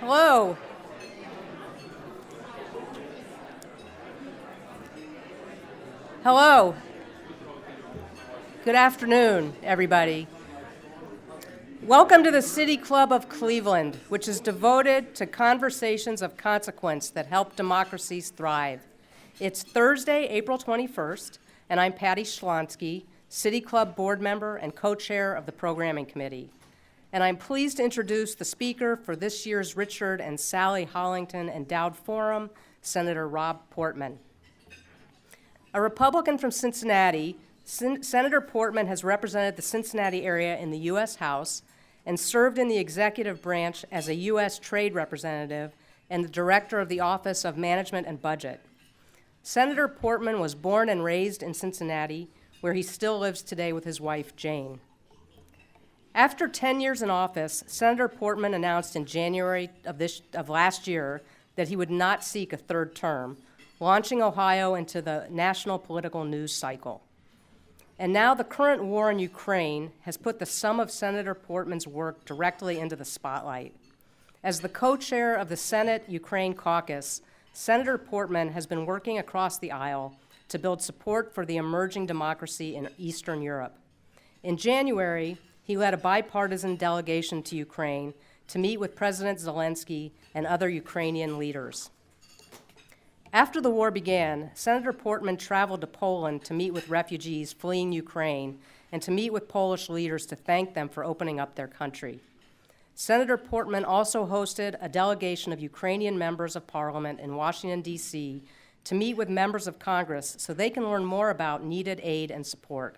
Hello. Hello. Good afternoon, everybody. Welcome to the City Club of Cleveland, which is devoted to conversations of consequence that help democracies thrive. It's Thursday, April 21st, and I'm Patty Schlonsky, City Club board member and co-chair of the Programming Committee. And I'm pleased to introduce the speaker for this year's Richard and Sally Hollington Endowed Forum, Senator Rob Portman. A Republican from Cincinnati, Senator Portman has represented the Cincinnati area in the U.S. House and served in the executive branch as a U.S. trade representative and the director of the Office of Management and Budget. Senator Portman was born and raised in Cincinnati, where he still lives today with his wife, Jane. After 10 years in office, Senator Portman announced in January of last year that he would not seek a third term, launching Ohio into the national political news cycle. And now the current war in Ukraine has put the sum of Senator Portman's work directly into the spotlight. As the co-chair of the Senate Ukraine Caucus, Senator Portman has been working across the aisle to build support for the emerging democracy in Eastern Europe. In January, he led a bipartisan delegation to Ukraine to meet with President Zelenskyy and other Ukrainian leaders. After the war began, Senator Portman traveled to Poland to meet with refugees fleeing Ukraine and to meet with Polish leaders to thank them for opening up their country. Senator Portman also hosted a delegation of Ukrainian members of parliament in Washington, D.C. to meet with members of Congress so they can learn more about needed aid and support.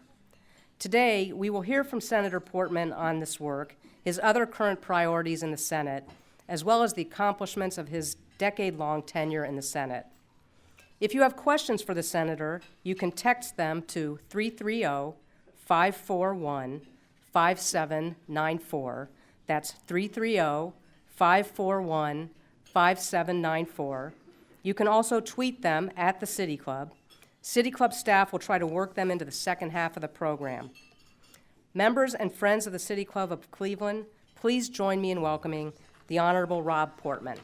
Today, we will hear from Senator Portman on this work, his other current priorities in the Senate, as well as the accomplishments of his decade-long tenure in the Senate. If you have questions for the senator, you can text them to 330-541-5794. That's 330-541-5794. You can also tweet them at the City Club. City Club staff will try to work them into the second half of the program. Members and friends of the City Club of Cleveland, please join me in welcoming the Honorable Rob Portman.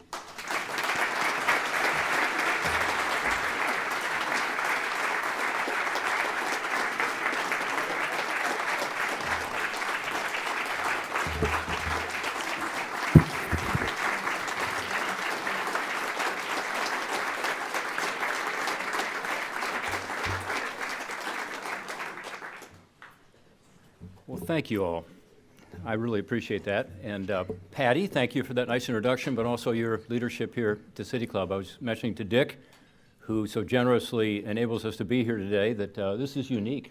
Thank you all. I really appreciate that. And Patty, thank you for that nice introduction, but also your leadership here at the City Club. I was mentioning to Dick, who so generously enables us to be here today, that this is unique.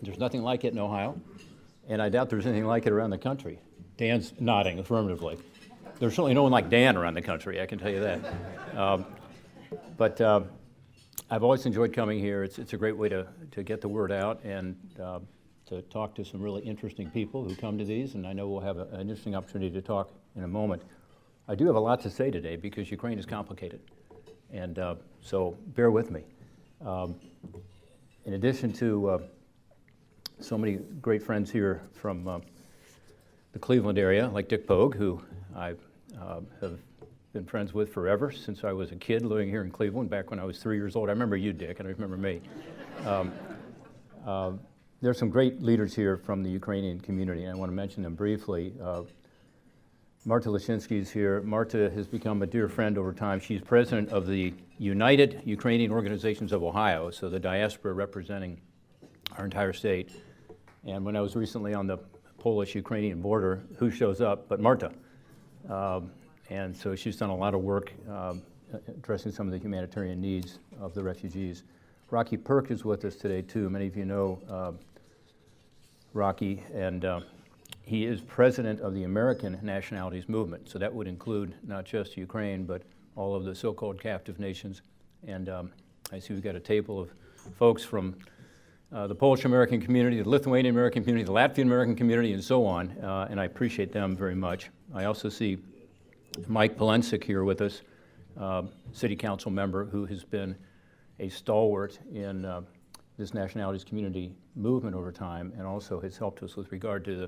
There's nothing like it in Ohio, and I doubt there's anything like it around the country. Dan's nodding affirmatively. There's certainly no one like Dan around the country, I can tell you that. But I've always enjoyed coming here. It's a great way to get the word out and to talk to some really interesting people who come to these, and I know we'll have an interesting opportunity to talk in a moment. I do have a lot to say today because Ukraine is complicated, and so bear with me. In addition to so many great friends here from the Cleveland area, like Dick Pogue, who I have been friends with forever since I was a kid living here in Cleveland back when I was 3 years old. I remember you, Dick, and I remember me. There's some great leaders here from the Ukrainian community, and I want to mention them briefly. Marta Lashinsky is here. Marta has become a dear friend over time. She's president of the United Ukrainian Organizations of Ohio, so the diaspora representing our entire state. And when I was recently on the Polish-Ukrainian border, who shows up but Marta? And so she's done a lot of work addressing some of the humanitarian needs of the refugees. Rocky Perk is with us today, too. Many of you know Rocky, and he is president of the American Nationalities Movement. So that would include not just Ukraine, but all of the so-called captive nations. And I see we've got a table of folks from the Polish-American community, the Lithuanian-American community, the Latvian-American community, and so on, and I appreciate them very much. I also see Mike Polensik here with us, city council member who has been a stalwart in this nationalities community movement over time, and also has helped us with regard to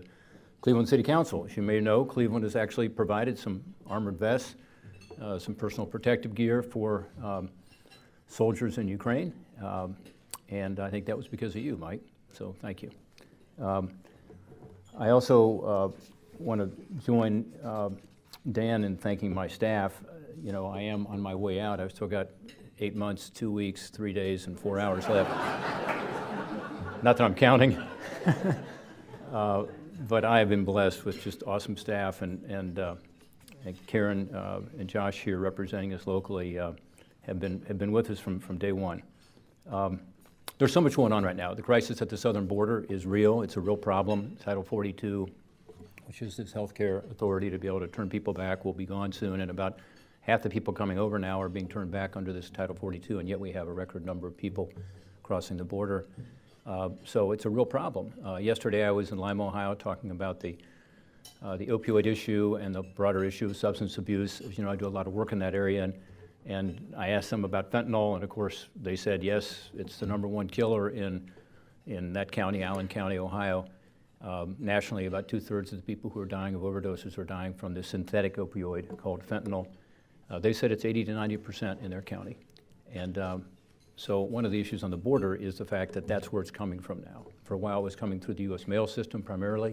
Cleveland City Council. As you may know, Cleveland has actually provided some armored vests, some personal protective gear for soldiers in Ukraine, and I think that was because of you, Mike, so thank you. I also want to join Dan in thanking my staff. You know, I am on my way out. I've still got 8 months, 2 weeks, 3 days, and 4 hours left. Not that I'm counting. But I have been blessed with just awesome staff, and Karen and Josh here representing us locally have been with us from day one. There's so much going on right now. The crisis at the southern border is real. It's a real problem. Title 42, which is this healthcare authority to be able to turn people back, will be gone soon, and about half the people coming over now are being turned back under this Title 42, and yet we have a record number of people crossing the border. So it's a real problem. Yesterday I was in Lima, Ohio, talking about the opioid issue and the broader issue of substance abuse. As you know, I do a lot of work in that area, and I asked them about fentanyl, and of course they said, yes, it's the #1 killer in that county, Allen County, Ohio. Nationally, about 2/3 of the people who are dying of overdoses are dying from this synthetic opioid called fentanyl. They said it's 80 to 90% in their county. And so one of the issues on the border is the fact that that's where it's coming from now. For a while it was coming through the U.S. mail system primarily,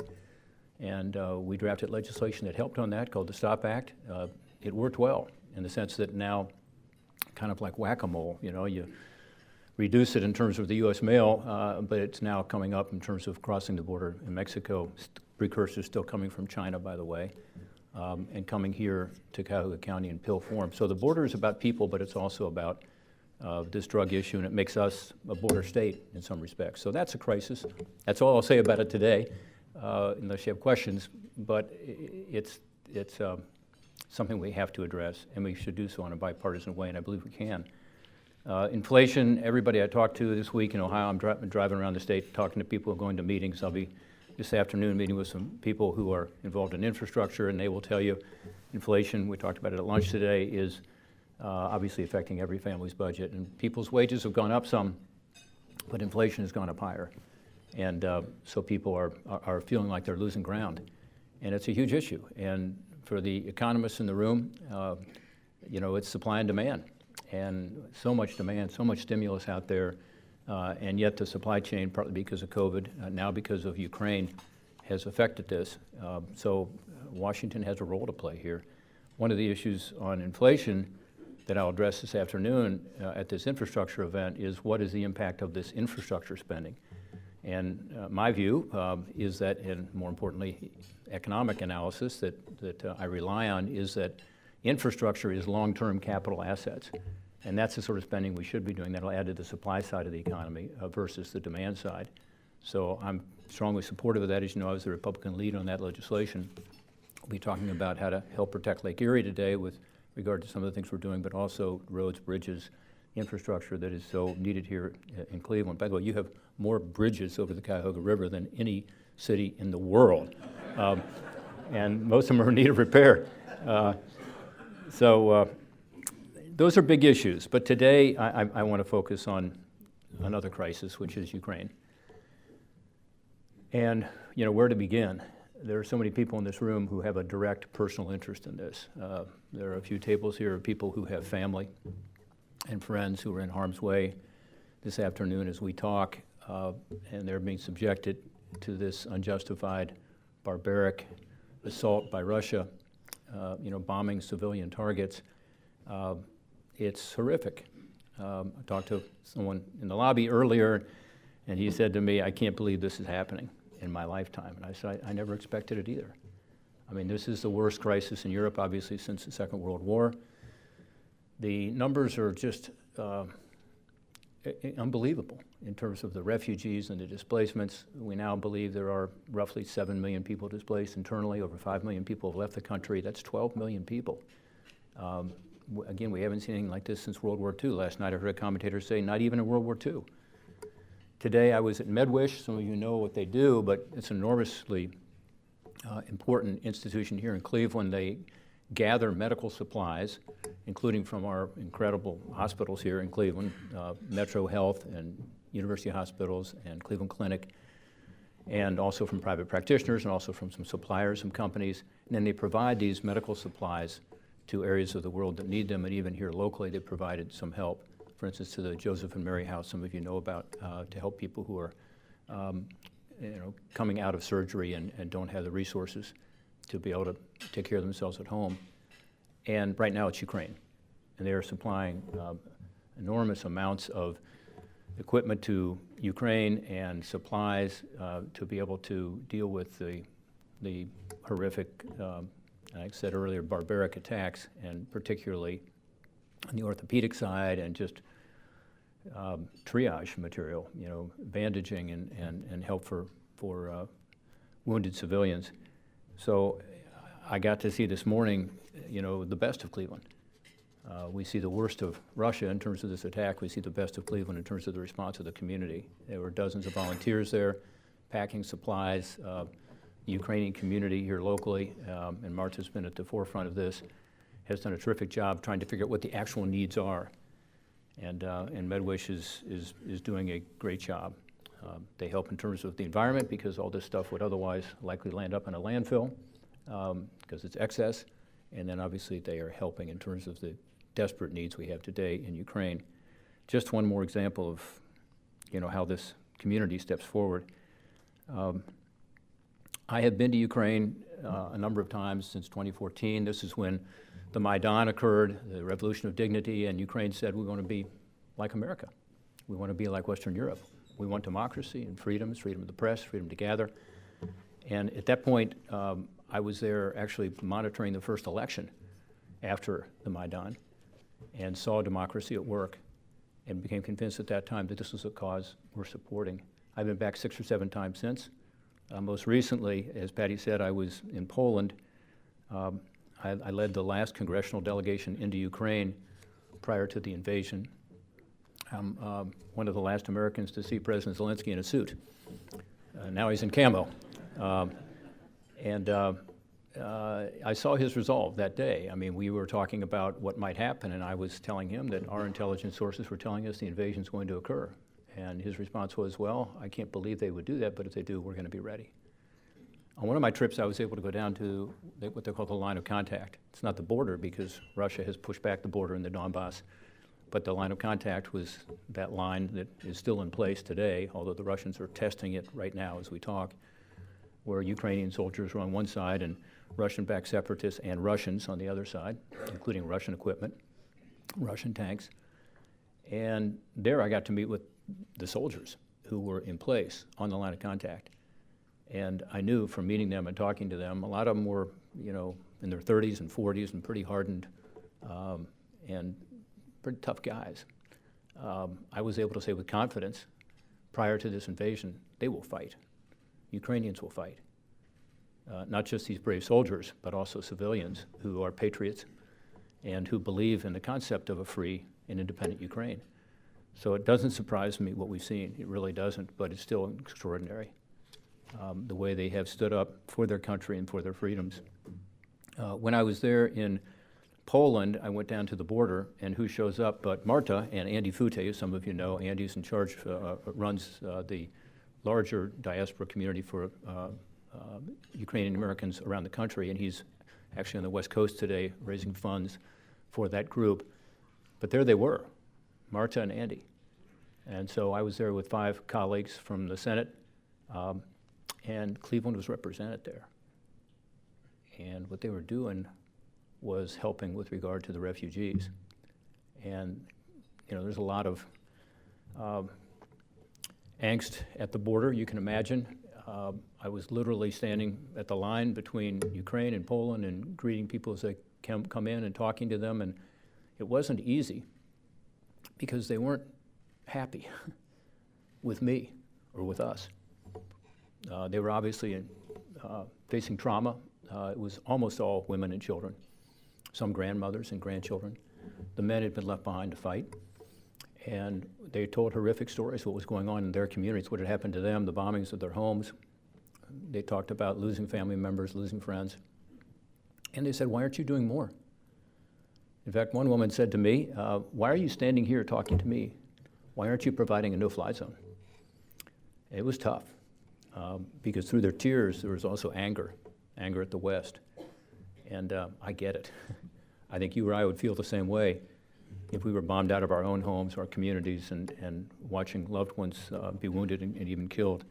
and we drafted legislation that helped on that called the STOP Act. It worked well in the sense that now, kind of like whack-a-mole, you know, you reduce it in terms of the U.S. mail, but it's now coming up in terms of crossing the border in Mexico. Precursors still coming from China, by the way, and coming here to Cuyahoga County in pill form. So the border is about people, but it's also about this drug issue, and it makes us a border state in some respects. So that's a crisis. That's all I'll say about it today, unless you have questions, but it's something we have to address, and we should do so in a bipartisan way, and I believe we can. Inflation, everybody I talked to this week in Ohio, I'm driving around the state talking to people, going to meetings. I'll be this afternoon meeting with some people who are involved in infrastructure, and they will tell you inflation, we talked about it at lunch today, is obviously affecting every family's budget. And people's wages have gone up some, but inflation has gone up higher. And so people are feeling like they're losing ground. And it's a huge issue. And for the economists in the room, you know, it's supply and demand. And so much demand, so much stimulus out there, and yet the supply chain, partly because of COVID, now because of Ukraine, has affected this. So Washington has a role to play here. One of the issues on inflation that I'll address this afternoon at this infrastructure event is what is the impact of this infrastructure spending? And my view is that, and more importantly, economic analysis that I rely on, is that infrastructure is long-term capital assets. And that's the sort of spending we should be doing that'll add to the supply side of the economy versus the demand side. So I'm strongly supportive of that. As you know, I was the Republican lead on that legislation. We'll be talking about how to help protect Lake Erie today with regard to some of the things we're doing, but also roads, bridges, infrastructure that is so needed here in Cleveland. By the way, you have more bridges over the Cuyahoga River than any city in the world. And most of them are in need of repair. So those are big issues. But today, I want to focus on another crisis, which is Ukraine. And, you know, where to begin? There are so many people in this room who have a direct personal interest in this. There are a few tables here of people who have family and friends who are in harm's way this afternoon as we talk, and they're being subjected to this unjustified, barbaric assault by Russia, you know, bombing civilian targets. It's horrific. I talked to someone in the lobby earlier, and he said to me, I can't believe this is happening in my lifetime. And I said, I never expected it either. I mean, this is the worst crisis in Europe, obviously, since the Second World War. The numbers are just unbelievable in terms of the refugees and the displacements. We now believe there are roughly 7 million people displaced internally. Over 5 million people have left the country. That's 12 million people. Again, we haven't seen anything like this since World War II. Last night I heard a commentator say, not even in World War II. Today I was at MedWish. Some of you know what they do, but it's an enormously important institution here in Cleveland. They gather medical supplies, including from our incredible hospitals here in Cleveland, Metro Health and University Hospitals and Cleveland Clinic. and also from private practitioners and also from some suppliers, some companies. And then they provide these medical supplies to areas of the world that need them, and even here locally they provided some help. For instance, to the Joseph and Mary House, some of you know about, to help people who are coming out of surgery and don't have the resources to be able to take care of themselves at home. And right now it's Ukraine. And they are supplying enormous amounts of equipment to Ukraine and supplies to be able to deal with the horrific, like I said earlier, barbaric attacks, and particularly on the orthopedic side, and just triage material, bandaging and help for wounded civilians. So I got to see this morning, the best of Cleveland. We see the worst of Russia in terms of this attack. We see the best of Cleveland in terms of the response of the community. There were dozens of volunteers there packing supplies. The Ukrainian community here locally, and Marta's been at the forefront of this, has done a terrific job trying to figure out what the actual needs are. And MedWish is doing a great job. They help in terms of the environment, because all this stuff would otherwise likely land up in a landfill because it's excess. And then obviously they are helping in terms of the desperate needs we have today in Ukraine. Just one more example of how this community steps forward. I have been to Ukraine a number of times since 2014. This is when the Maidan occurred, the Revolution of Dignity, and Ukraine said, we want to be like America. We want to be like Western Europe. We want democracy and freedoms, freedom of the press, freedom to gather. And at that point, I was there actually monitoring the first election after the Maidan, and saw democracy at work, and became convinced at that time that this was a cause we're supporting. I've been back 6 or 7 times since. Most recently, as Patty said, I was in Poland. I led the last congressional delegation into Ukraine prior to the invasion. I'm one of the last Americans to see President Zelenskyy in a suit. Now he's in camo. I saw his resolve that day. I mean, we were talking about what might happen, and I was telling him that our intelligence sources were telling us the invasion is going to occur. And his response was, well, I can't believe they would do that, but if they do, we're going to be ready. On one of my trips, I was able to go down to what they call the line of contact. It's not the border, because Russia has pushed back the border in the Donbass, but the line of contact was that line that is still in place today, although the Russians are testing it right now as we talk, where Ukrainian soldiers were on one side and Russian-backed separatists and Russians on the other side, including Russian equipment, Russian tanks. And there I got to meet with the soldiers who were in place on the line of contact. And I knew from meeting them and talking to them, a lot of them were, in their 30s and 40s and pretty hardened and pretty tough guys. I was able to say with confidence, prior to this invasion, they will fight. Ukrainians will fight. Not just these brave soldiers, but also civilians who are patriots and who believe in the concept of a free and independent Ukraine. So it doesn't surprise me what we've seen. It really doesn't, but it's still extraordinary, the way they have stood up for their country and for their freedoms. When I was there in Poland, I went down to the border, and who shows up but Marta and Andy Fute, as some of you know. Andy's in charge, runs the larger diaspora community for Ukrainian Americans around the country, and he's actually on the West Coast today raising funds for that group. But there they were, Marta and Andy. And so I was there with 5 colleagues from the Senate, and Cleveland was represented there. And what they were doing was helping with regard to the refugees. And there's a lot of angst at the border, you can imagine. I was literally standing at the line between Ukraine and Poland and greeting people as they come in and talking to them, and it wasn't easy because they weren't happy with me or with us. They were obviously facing trauma. It was almost all women and children, some grandmothers and grandchildren. The men had been left behind to fight, and they told horrific stories, what was going on in their communities, what had happened to them, the bombings of their homes. They talked about losing family members, losing friends. And they said, why aren't you doing more? In fact, one woman said to me, why are you standing here talking to me? Why aren't you providing a no-fly zone? It was tough. because through their tears there was also anger at the West. And I get it. I think you or I would feel the same way if we were bombed out of our own homes, our communities, and watching loved ones be wounded and even killed.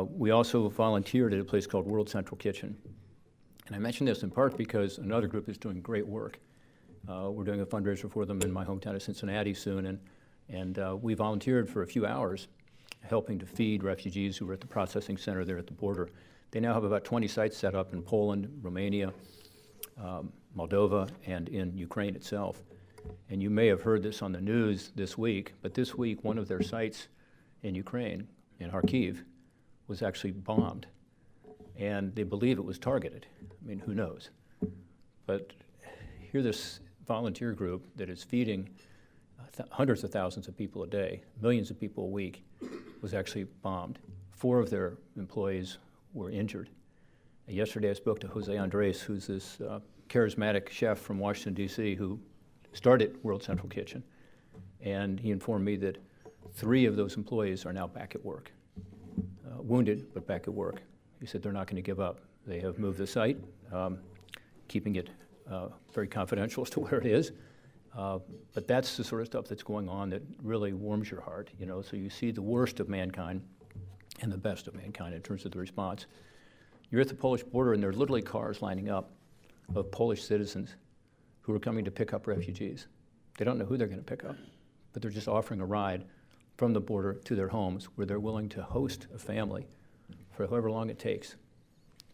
We also volunteered at a place called World Central Kitchen. And I mention this in part because another group is doing great work. We're doing a fundraiser for them in my hometown of Cincinnati soon, and we volunteered for a few hours helping to feed refugees who were at the processing center there at the border. They now have about 20 sites set up in Poland, Romania, Moldova, and in Ukraine itself. And you may have heard this on the news this week, but this week one of their sites in Ukraine, in Kharkiv, was actually bombed. And they believe it was targeted. I mean, who knows? But here this volunteer group that is feeding hundreds of thousands of people a day, millions of people a week, was actually bombed. 4 of their employees were injured. Yesterday I spoke to Jose Andres, who's this charismatic chef from Washington, D.C., who started World Central Kitchen. And he informed me that 3 of those employees are now back at work. Wounded, but back at work. He said they're not going to give up. They have moved the site, keeping it very confidential as to where it is. But that's the sort of stuff that's going on that really warms your heart, you know. So you see the worst of mankind and the best of mankind in terms of the response. You're at the Polish border, and there are literally cars lining up of Polish citizens who are coming to pick up refugees. They don't know who they're going to pick up, but they're just offering a ride from the border to their homes where they're willing to host a family for however long it takes.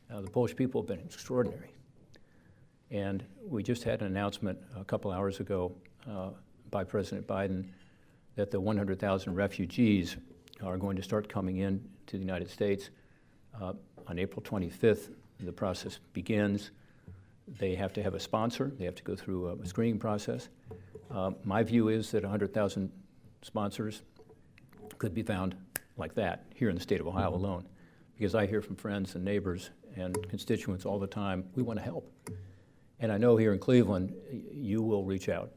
The Polish people have been extraordinary. And we just had an announcement a couple hours ago by President Biden that the 100,000 refugees are going to start coming in to the United States. On April 25th, the process begins. They have to have a sponsor. They have to go through a screening process. My view is that 100,000 sponsors could be found like that here in the state of Ohio alone, because I hear from friends and neighbors and constituents all the time, we want to help. And I know here in Cleveland, you will reach out.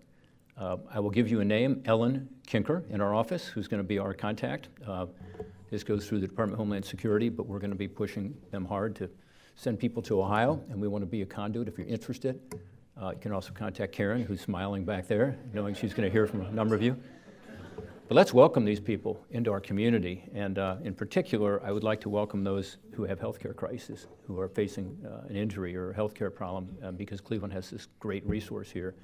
I will give you a name, Ellen Kinker in our office, who's going to be our contact. This goes through the Department of Homeland Security, but we're going to be pushing them hard to send people to Ohio, and we want to be a conduit if you're interested. You can also contact Karen, who's smiling back there, knowing she's going to hear from a number of you. But let's welcome these people into our community, and in particular, I would like to welcome those who have healthcare crises, who are facing an injury or a healthcare problem, because Cleveland has this great resource here.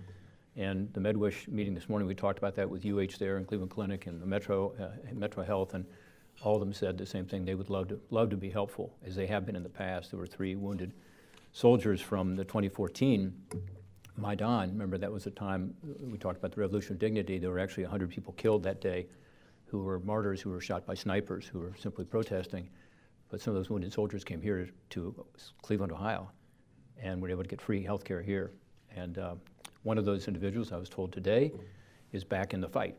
And the MedWish meeting this morning, we talked about that with UH there and Cleveland Clinic and the Metro Health, and all of them said the same thing. They would love to be helpful, as they have been in the past. There were 3 wounded soldiers from the 2014 Maidan. Remember, that was the time we talked about the Revolution of Dignity. There were actually 100 people killed that day who were martyrs, who were shot by snipers, who were simply protesting. But some of those wounded soldiers came here to Cleveland, Ohio, and were able to get free health care here. And one of those individuals, I was told today, is back in the fight.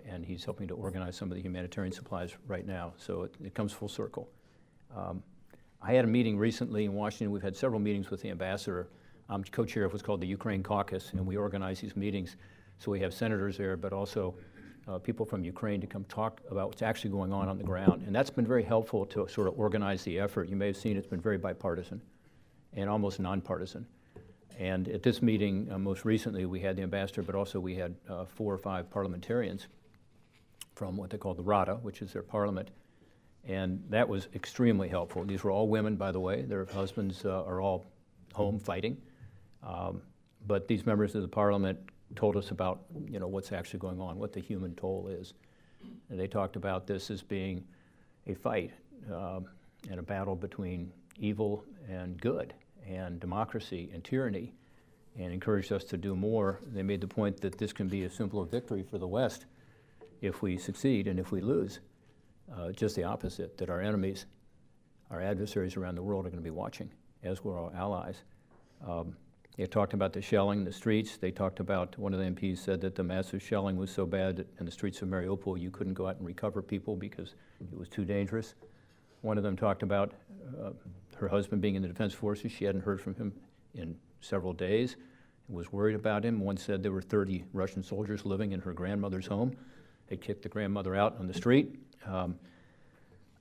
And he's helping to organize some of the humanitarian supplies right now. So it comes full circle. I had a meeting recently in Washington. We've had several meetings with the ambassador. I'm co-chair of what's called the Ukraine Caucus, and we organize these meetings. So we have senators there, but also people from Ukraine to come talk about what's actually going on the ground. And that's been very helpful to sort of organize the effort. You may have seen it's been very bipartisan and almost nonpartisan. And at this meeting, most recently, we had the ambassador, but also we had 4 or 5 parliamentarians from what they call the Rada, which is their parliament. And that was extremely helpful. These were all women, by the way. Their husbands are all home fighting. But these members of the parliament told us about, you know, what's actually going on, what the human toll is. And they talked about this as being a fight and a battle between evil and good, and democracy and tyranny, and encouraged us to do more. They made the point that this can be a simple victory for the West if we succeed, and if we lose, just the opposite, that our enemies, our adversaries around the world are going to be watching, as will our allies. They talked about the shelling in the streets. They talked about, one of the MPs said that the massive shelling was so bad that in the streets of Mariupol you couldn't go out and recover people because it was too dangerous. One of them talked about her husband being in the Defense Forces. She hadn't heard from him in several days, was worried about him. One said there were 30 Russian soldiers living in her grandmother's home. They kicked the grandmother out on the street.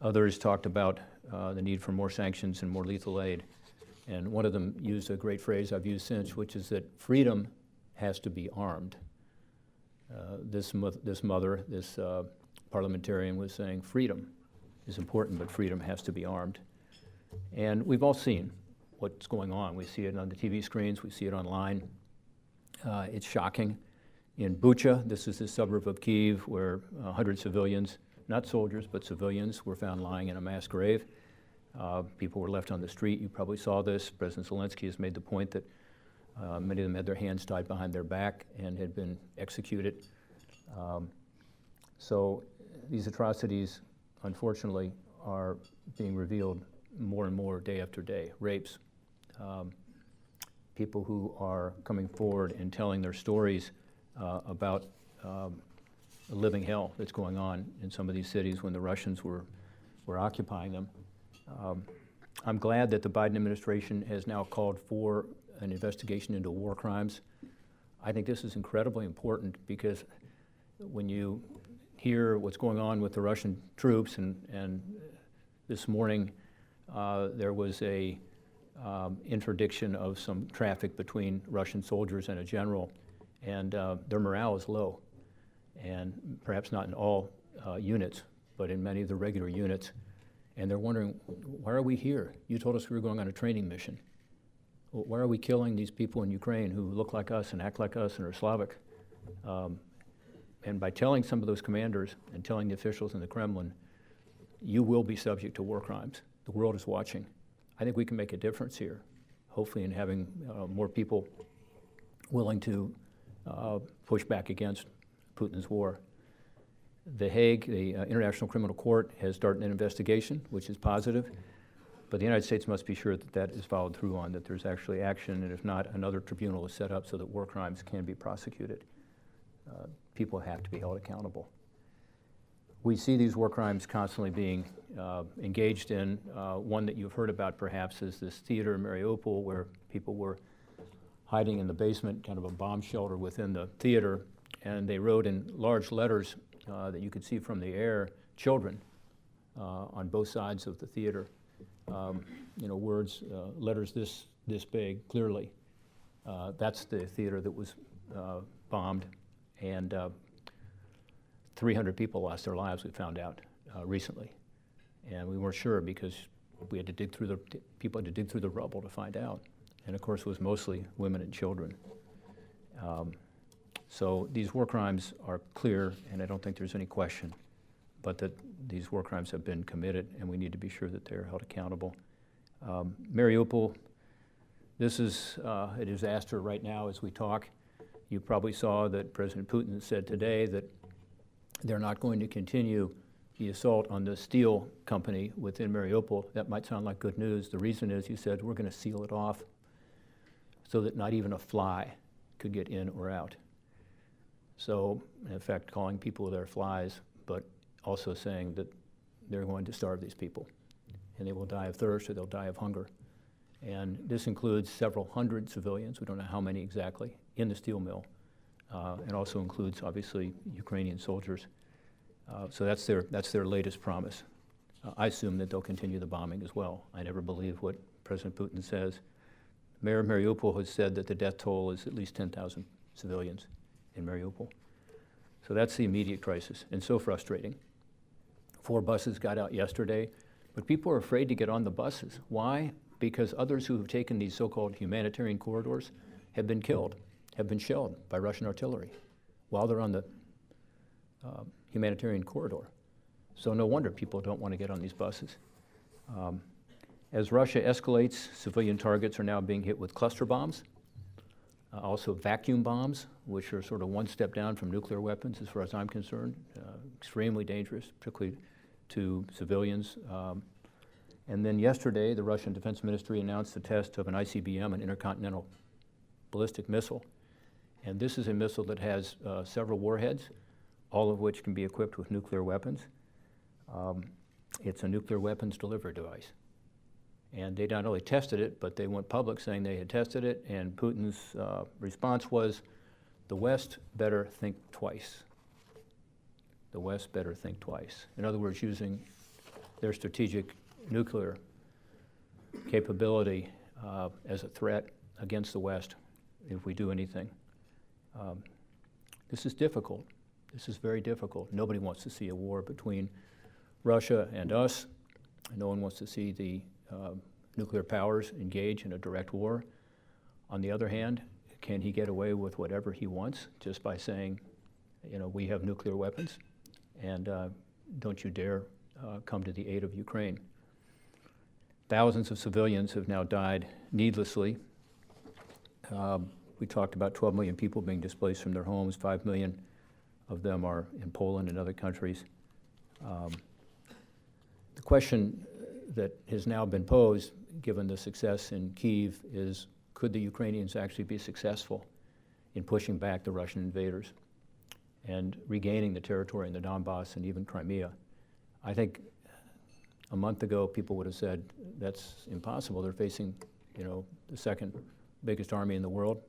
Others talked about the need for more sanctions and more lethal aid. And one of them used a great phrase I've used since, which is that freedom has to be armed. This parliamentarian was saying freedom is important, but freedom has to be armed. And we've all seen what's going on. We see it on the TV screens, we see it online. It's shocking. In Bucha, this is the suburb of Kyiv, where 100 civilians, not soldiers, but civilians, were found lying in a mass grave. People were left on the street. You probably saw this. President Zelenskyy has made the point that many of them had their hands tied behind their back and had been executed. So these atrocities, unfortunately, are being revealed more and more day after day. Rapes, people who are coming forward and telling their stories about a living hell that's going on in some of these cities when the Russians were occupying them. I'm glad that the Biden administration has now called for an investigation into war crimes. I think this is incredibly important because when you hear what's going on with the Russian troops, and this morning there was a interdiction of some traffic between Russian soldiers and a general, and their morale is low. And perhaps not in all units, but in many of the regular units. And they're wondering, why are we here? You told us we were going on a training mission. Why are we killing these people in Ukraine who look like us and act like us and are Slavic? And by telling some of those commanders and telling the officials in the Kremlin, you will be subject to war crimes. The world is watching. I think we can make a difference here, hopefully in having more people willing to push back against Putin's war. The Hague, the International Criminal Court, has started an investigation, which is positive, but the United States must be sure that that is followed through on, that there's actually action, and if not, another tribunal is set up so that war crimes can be prosecuted. People have to be held accountable. We see these war crimes constantly being engaged in. One that you've heard about perhaps is this theater in Mariupol where people were hiding in the basement, kind of a bomb shelter within the theater, and they wrote in large letters that you could see from the air, children on both sides of the theater. Words, letters this big, clearly. That's the theater that was bombed, and 300 people lost their lives, we found out recently. And we weren't sure because we had to dig through people had to dig through the rubble to find out. And of course it was mostly women and children. So these war crimes are clear, and I don't think there's any question, but that these war crimes have been committed, and we need to be sure that they're held accountable. Mariupol, this is a disaster right now as we talk. You probably saw that President Putin said today that they're not going to continue the assault on the steel company within Mariupol. That might sound like good news. The reason is, he said, we're going to seal it off so that not even a fly could get in or out. So, in effect, calling people their flies, but also saying that they're going to starve these people, and they will die of thirst or they'll die of hunger. And this includes several hundred civilians, we don't know how many exactly, in the steel mill, and also includes, obviously, Ukrainian soldiers. So that's their latest promise. I assume that they'll continue the bombing as well. I never believe what President Putin says. Mayor of Mariupol has said that the death toll is at least 10,000 civilians in Mariupol. So that's the immediate crisis, and so frustrating. 4 buses got out yesterday, but people are afraid to get on the buses. Why? Because others who have taken these so-called humanitarian corridors have been killed, have been shelled by Russian artillery while they're on the humanitarian corridor. So no wonder people don't want to get on these buses. As Russia escalates, civilian targets are now being hit with cluster bombs, also vacuum bombs, which are sort of one step down from nuclear weapons as far as I'm concerned, extremely dangerous, particularly to civilians. And then yesterday, the Russian Defense Ministry announced the test of an ICBM, an intercontinental ballistic missile. And this is a missile that has several warheads, all of which can be equipped with nuclear weapons. It's a nuclear weapons delivery device. And they not only tested it, but they went public saying they had tested it, and Putin's response was, the West better think twice. The West better think twice. In other words, using their strategic nuclear capability as a threat against the West if we do anything. This is difficult. This is very difficult. Nobody wants to see a war between Russia and us. No one wants to see the nuclear powers engage in a direct war. On the other hand, can he get away with whatever he wants just by saying, you know, we have nuclear weapons, and don't you dare come to the aid of Ukraine? Thousands of civilians have now died needlessly. We talked about 12 million people being displaced from their homes. 5 million of them are in Poland and other countries. The question that has now been posed, given the success in Kyiv, is could the Ukrainians actually be successful in pushing back the Russian invaders and regaining the territory in the Donbass and even Crimea? I think a month ago people would have said that's impossible. They're facing, you know, the second biggest army in the world,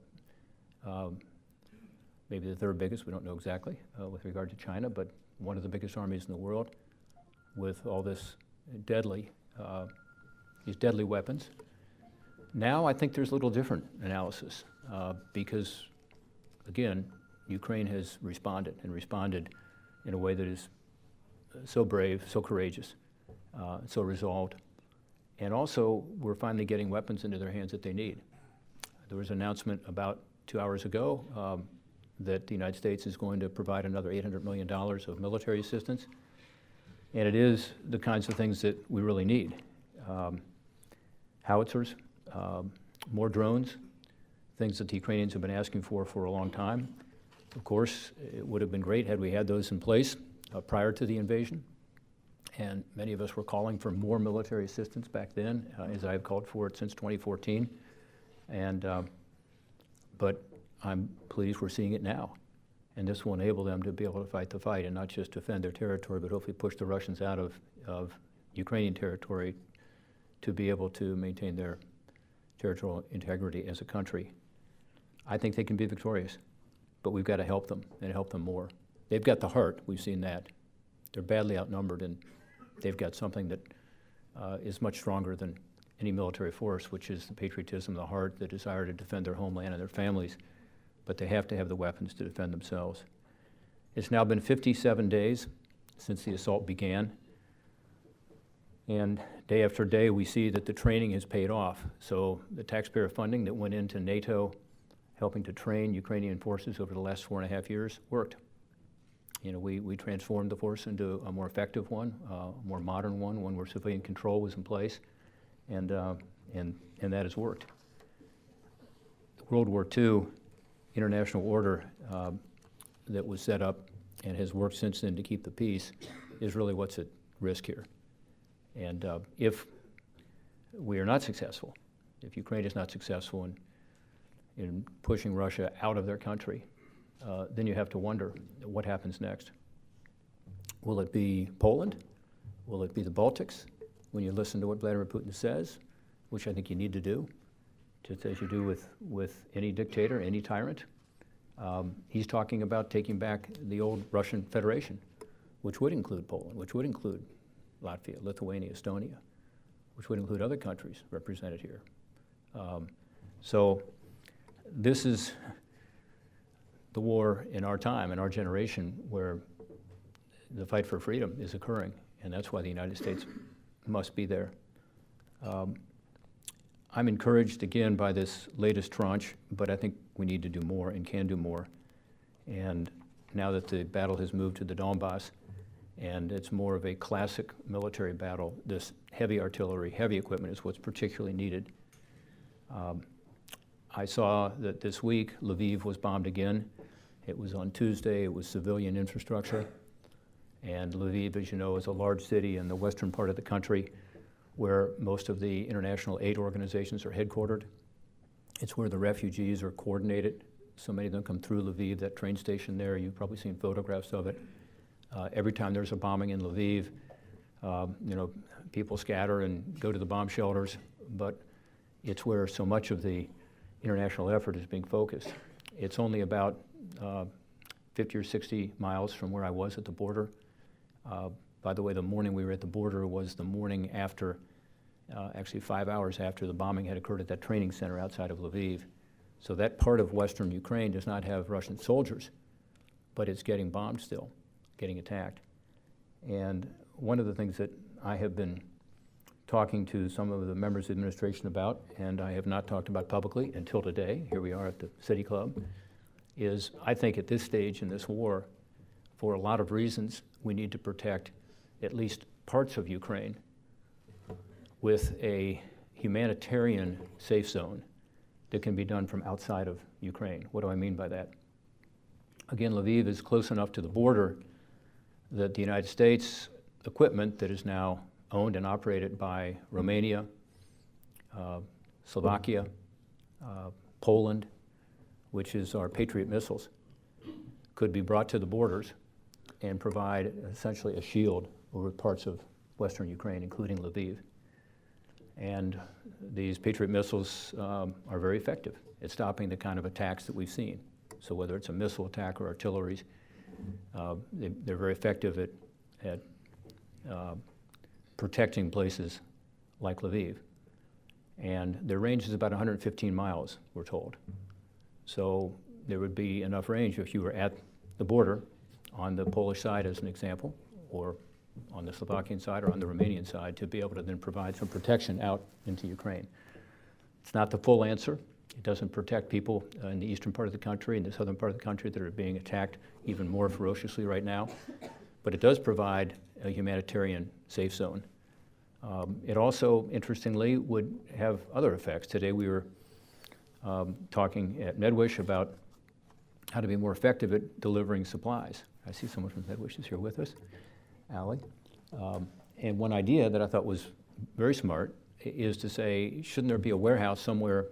maybe the third biggest, we don't know exactly with regard to China, but one of the biggest armies in the world with all this deadly, these deadly weapons. Now I think there's a little different analysis because, again, Ukraine has responded and responded in a way that is so brave, so courageous, so resolved. And also, we're finally getting weapons into their hands that they need. There was an announcement about 2 hours ago that the United States is going to provide another $800 million of military assistance. And it is the kinds of things that we really need. Howitzers, more drones, things that the Ukrainians have been asking for a long time. Of course, it would have been great had we had those in place prior to the invasion. And many of us were calling for more military assistance back then, as I have called for it since 2014. And, but I'm pleased we're seeing it now. And this will enable them to be able to fight the fight and not just defend their territory, but hopefully push the Russians out of Ukrainian territory to be able to maintain their territorial integrity as a country. I think they can be victorious, but we've got to help them and help them more. They've got the heart, we've seen that. They're badly outnumbered, and they've got something that is much stronger than any military force, which is the patriotism, the heart, the desire to defend their homeland and their families. But they have to have the weapons to defend themselves. It's now been 57 days since the assault began. And day after day, we see that the training has paid off. So the taxpayer funding that went into NATO, helping to train Ukrainian forces over the last 4.5 years, worked. You know, we transformed the force into a more effective one, a more modern one where civilian control was in place, and that has worked. World War II international order that was set up and has worked since then to keep the peace is really what's at risk here. And if we are not successful, if Ukraine is not successful in pushing Russia out of their country, then you have to wonder what happens next. Will it be Poland? Will it be the Baltics? When you listen to what Vladimir Putin says, which I think you need to do, just as you do with any dictator, any tyrant. He's talking about taking back the old Russian Federation, which would include Poland, which would include Latvia, Lithuania, Estonia, which would include other countries represented here. So this is the war in our time, in our generation, where the fight for freedom is occurring, and that's why the United States must be there. I'm encouraged again by this latest tranche, but I think we need to do more and can do more. And now that the battle has moved to the Donbass and it's more of a classic military battle, this heavy artillery, heavy equipment is what's particularly needed. I saw that this week Lviv was bombed again. It was on Tuesday, it was civilian infrastructure. And Lviv, as you know, is a large city in the western part of the country where most of the international aid organizations are headquartered. It's where the refugees are coordinated. So many of them come through Lviv, that train station there. You've probably seen photographs of it. Every time there's a bombing in Lviv, you know, people scatter and go to the bomb shelters, but it's where so much of the international effort is being focused. It's only about 50 or 60 miles from where I was at the border. By the way, the morning we were at the border was the morning after, actually 5 hours after the bombing had occurred at that training center outside of Lviv. So that part of western Ukraine does not have Russian soldiers, but it's getting bombed still, getting attacked. And one of the things that I have been talking to some of the members of the administration about, and I have not talked about publicly until today, here we are at the City Club, is I think at this stage in this war, for a lot of reasons, we need to protect at least parts of Ukraine with a humanitarian safe zone that can be done from outside of Ukraine. What do I mean by that? Again, Lviv is close enough to the border that the United States equipment that is now owned and operated by Romania, Slovakia, Poland, which is our Patriot missiles, could be brought to the borders and provide essentially a shield over parts of western Ukraine, including Lviv. And these Patriot missiles are very effective at stopping the kind of attacks that we've seen. So whether it's a missile attack or artillery, they're very effective at protecting places like Lviv. And their range is about 115 miles, we're told. So there would be enough range if you were at the border on the Polish side, as an example, or on the Slovakian side or on the Romanian side, to be able to then provide some protection out into Ukraine. It's not the full answer. It doesn't protect people in the eastern part of the country and the southern part of the country that are being attacked even more ferociously right now. But it does provide a humanitarian safe zone. It also, interestingly, would have other effects. Today we were talking at Medwish about how to be more effective at delivering supplies. I see someone from Medwish is here with us, Allie. And one idea that I thought was very smart is to say, shouldn't there be a warehouse somewhere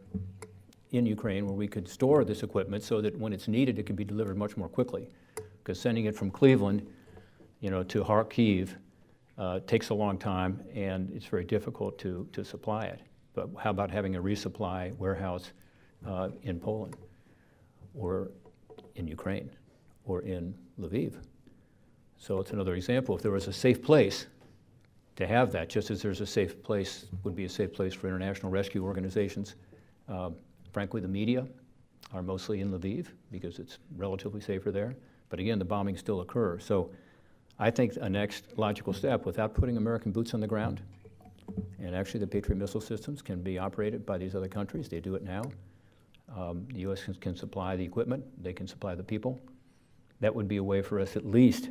in Ukraine where we could store this equipment so that when it's needed, it can be delivered much more quickly? Because sending it from Cleveland, to Kharkiv takes a long time, and it's very difficult to supply it. But how about having a resupply warehouse in Poland, or in Ukraine, or in Lviv? So it's another example. If there was a safe place to have that, just as there's a safe place, would be a safe place for international rescue organizations. Frankly, the media are mostly in Lviv because it's relatively safer there. But again, the bombings still occur. So I think a next logical step, without putting American boots on the ground, and actually the Patriot missile systems can be operated by these other countries. They do it now. The U.S. can supply the equipment. They can supply the people. That would be a way for us at least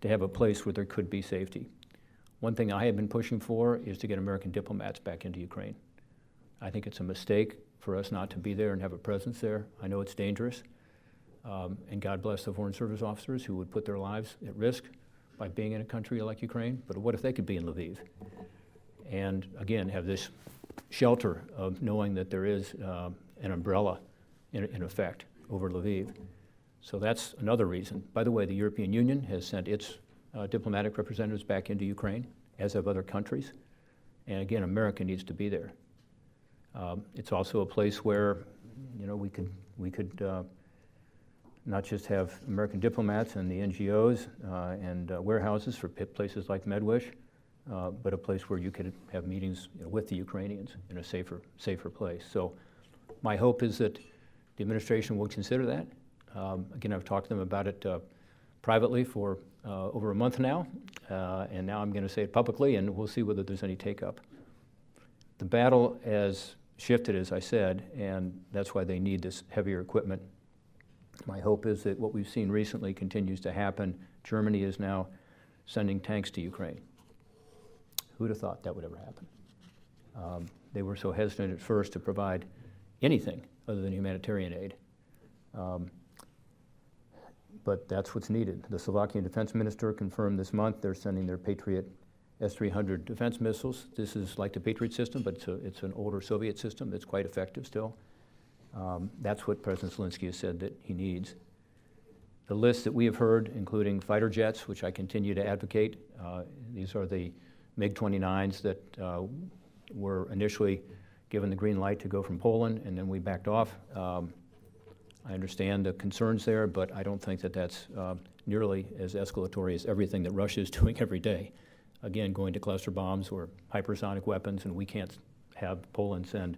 to have a place where there could be safety. One thing I have been pushing for is to get American diplomats back into Ukraine. I think it's a mistake for us not to be there and have a presence there. I know it's dangerous, and God bless the Foreign Service officers who would put their lives at risk by being in a country like Ukraine, but what if they could be in Lviv? And again, have this shelter of knowing that there is an umbrella in effect over Lviv. So that's another reason. By the way, the European Union has sent its diplomatic representatives back into Ukraine, as have other countries. And again, America needs to be there. It's also a place where, we could not just have American diplomats and the NGOs and warehouses for places like Medwish, but a place where you could have meetings with the Ukrainians in a safer place. So my hope is that the administration will consider that. Again, I've talked to them about it privately for over a month now, and now I'm going to say it publicly, and we'll see whether there's any take-up. The battle has shifted, as I said, and that's why they need this heavier equipment. My hope is that what we've seen recently continues to happen. Germany is now sending tanks to Ukraine. Who'd have thought that would ever happen? They were so hesitant at first to provide anything other than humanitarian aid. But that's what's needed. The Slovakian defense minister confirmed this month they're sending their Patriot S-300 defense missiles. This is like the Patriot system, but it's an older Soviet system that's quite effective still. That's what President Zelenskyy has said that he needs. The list that we have heard, including fighter jets, which I continue to advocate, these are the MiG-29s that were initially given the green light to go from Poland, and then we backed off. I understand the concerns there, but I don't think that that's nearly as escalatory as everything that Russia is doing every day. Again, going to cluster bombs or hypersonic weapons, and we can't have Poland send,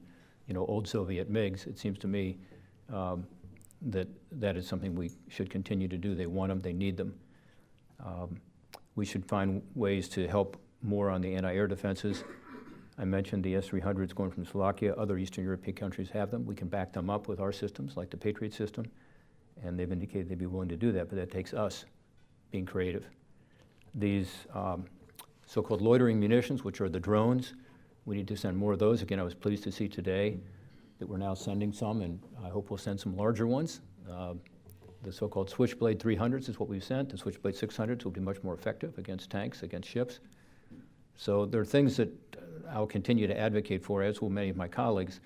old Soviet MiGs. It seems to me that is something we should continue to do. They want them, they need them. We should find ways to help more on the anti-air defenses. I mentioned the S-300s going from Slovakia. Other Eastern European countries have them. We can back them up with our systems, like the Patriot system, and they've indicated they'd be willing to do that, but that takes us being creative. These so-called loitering munitions, which are the drones, we need to send more of those. Again, I was pleased to see today that we're now sending some, and I hope we'll send some larger ones. The so-called Switchblade 300s is what we've sent. The Switchblade 600s will be much more effective against tanks, against ships. So there are things that I'll continue to advocate for, as will many of my colleagues.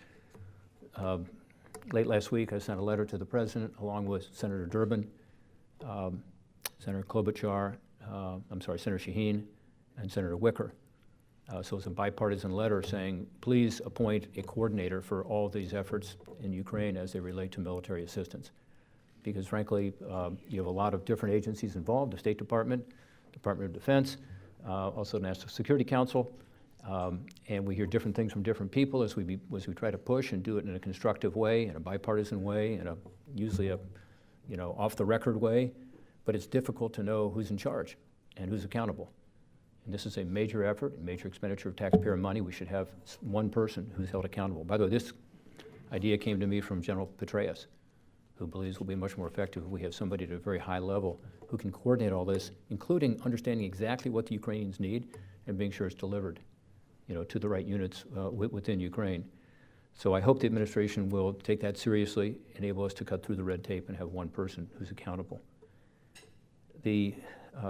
Late last week, I sent a letter to the President, along with Senator Durbin, Senator Klobuchar, Senator Shaheen, and Senator Wicker. So it's a bipartisan letter saying, please appoint a coordinator for all these efforts in Ukraine as they relate to military assistance. Because frankly, you have a lot of different agencies involved, the State Department, Department of Defense, also National Security Council, and we hear different things from different people as we try to push and do it in a constructive way, in a bipartisan way, in usually a off-the-record way, but it's difficult to know who's in charge and who's accountable. And this is a major effort, a major expenditure of taxpayer money. We should have one person who's held accountable. By the way, this idea came to me from General Petraeus, who believes will be much more effective if we have somebody at a very high level who can coordinate all this, including understanding exactly what the Ukrainians need and being sure it's delivered, to the right units within Ukraine. So I hope the administration will take that seriously, enable us to cut through the red tape and have one person who's accountable. The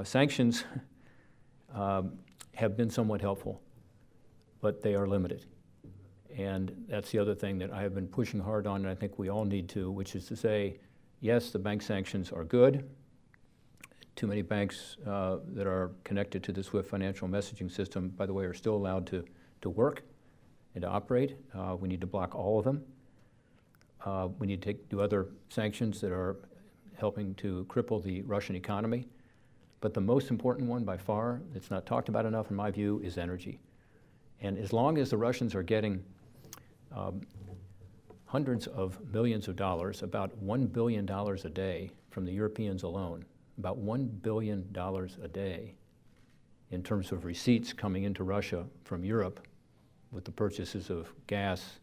sanctions have been somewhat helpful, but they are limited. And that's the other thing that I have been pushing hard on, and I think we all need to, which is to say, yes, the bank sanctions are good. Too many banks that are connected to the SWIFT financial messaging system, by the way, are still allowed to work and to operate. We need to block all of them. We need to do other sanctions that are helping to cripple the Russian economy. But the most important one by far, that's not talked about enough in my view, is energy. And as long as the Russians are getting hundreds of millions of dollars, about $1 billion a day from the Europeans alone, about $1 billion a day in terms of receipts coming into Russia from Europe with the purchases of gas,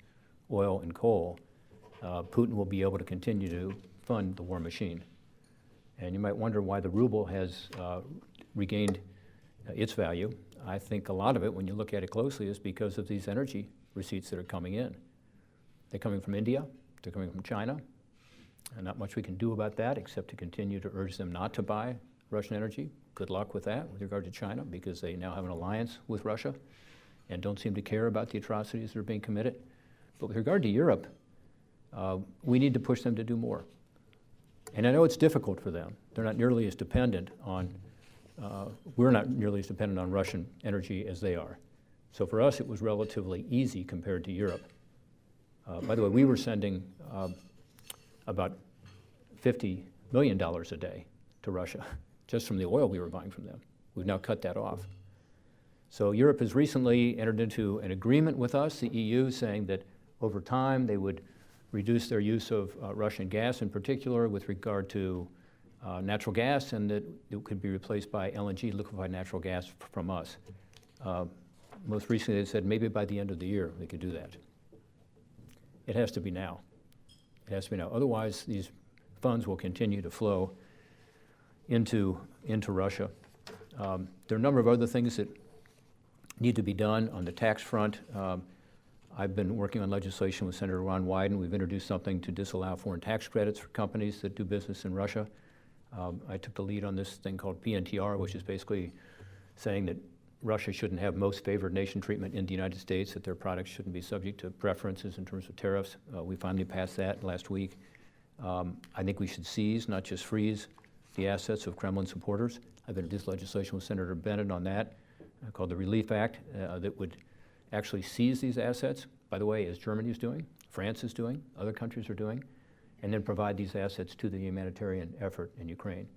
oil, and coal, Putin will be able to continue to fund the war machine. And you might wonder why the ruble has regained its value. I think a lot of it, when you look at it closely, is because of these energy receipts that are coming in. They're coming from India, they're coming from China, and not much we can do about that except to continue to urge them not to buy Russian energy. Good luck with that with regard to China, because they now have an alliance with Russia and don't seem to care about the atrocities that are being committed. But with regard to Europe, we need to push them to do more. And I know it's difficult for them. They're not nearly as dependent on we're not nearly as dependent on Russian energy as they are. So for us, it was relatively easy compared to Europe. By the way, we were sending about $50 million a day to Russia, just from the oil we were buying from them. We've now cut that off. So Europe has recently entered into an agreement with us, the EU, saying that over time they would reduce their use of Russian gas, in particular with regard to natural gas, and that it could be replaced by LNG, liquefied natural gas, from us. Most recently they said maybe by the end of the year they could do that. It has to be now. It has to be now. Otherwise, these funds will continue to flow into Russia. There are a number of other things that need to be done on the tax front. I've been working on legislation with Senator Ron Wyden. We've introduced something to disallow foreign tax credits for companies that do business in Russia. I took the lead on this thing called PNTR, which is basically saying that Russia shouldn't have most favored nation treatment in the United States, that their products shouldn't be subject to preferences in terms of tariffs. We finally passed that last week. I think we should seize, not just freeze, the assets of Kremlin supporters. I've introduced legislation with Senator Bennett on that, called the Relief Act, that would actually seize these assets, by the way, as Germany is doing, France is doing, other countries are doing, and then provide these assets to the humanitarian effort in Ukraine.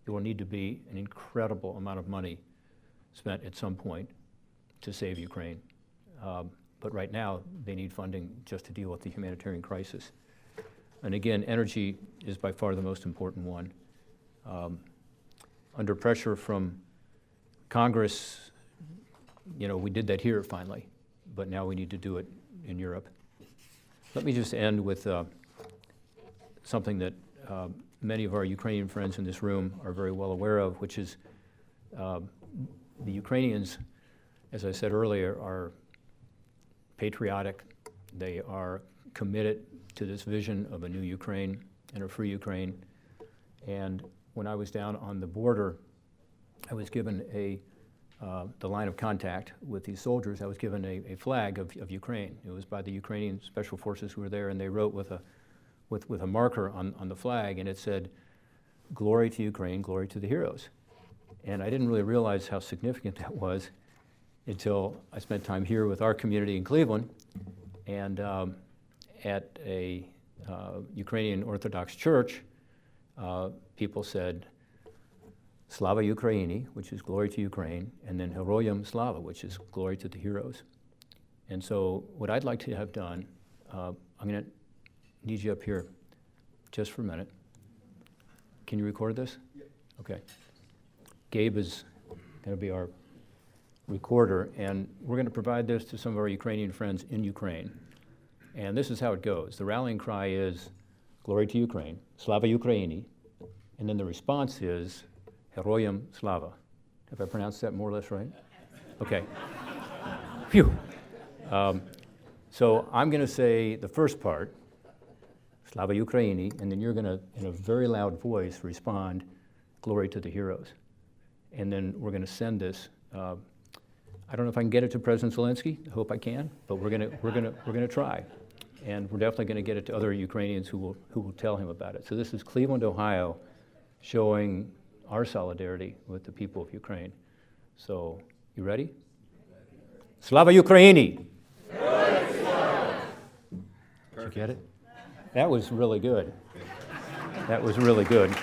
There will need to be an incredible amount of money spent at some point to save Ukraine. But right now, they need funding just to deal with the humanitarian crisis. And again, energy is by far the most important one. Under pressure from Congress, we did that here finally, but now we need to do it in Europe. Let me just end with something that many of our Ukrainian friends in this room are very well aware of, which is the Ukrainians, as I said earlier, are patriotic. They are committed to this vision of a new Ukraine and a free Ukraine. And when I was down on the border, I was given the line of contact with these soldiers. I was given a flag of Ukraine. It was by the Ukrainian Special Forces who were there, and they wrote with a marker on the flag, and it said, "Glory to Ukraine, glory to the heroes." And I didn't really realize how significant that was until I spent time here with our community in Cleveland, and at a Ukrainian Orthodox church, people said, "Slava Ukraini," which is glory to Ukraine, and then Heroyam Slava, which is glory to the heroes. And so what I'd like to have done, I'm going to need you up here just for a minute. Can you record this? Yep. Okay. Gabe is going to be our recorder, and we're going to provide this to some of our Ukrainian friends in Ukraine. And this is how it goes. The rallying cry is, "Glory to Ukraine, Slava Ukraini," and then the response is, "Heroyam Slava." Have I pronounced that more or less right? Okay. Phew. So I'm going to say the first part, Slava Ukraini, and then you're going to, in a very loud voice, respond, "Glory to the heroes." And then we're going to send this. I don't know if I can get it to President Zelenskyy. I hope I can, but we're going to try, and we're definitely going to get it to other Ukrainians who will tell him about it. So this is Cleveland, Ohio, showing our solidarity with the people of Ukraine. So, you ready? Slava Ukraini! Did you get it? That was really good. That was really good.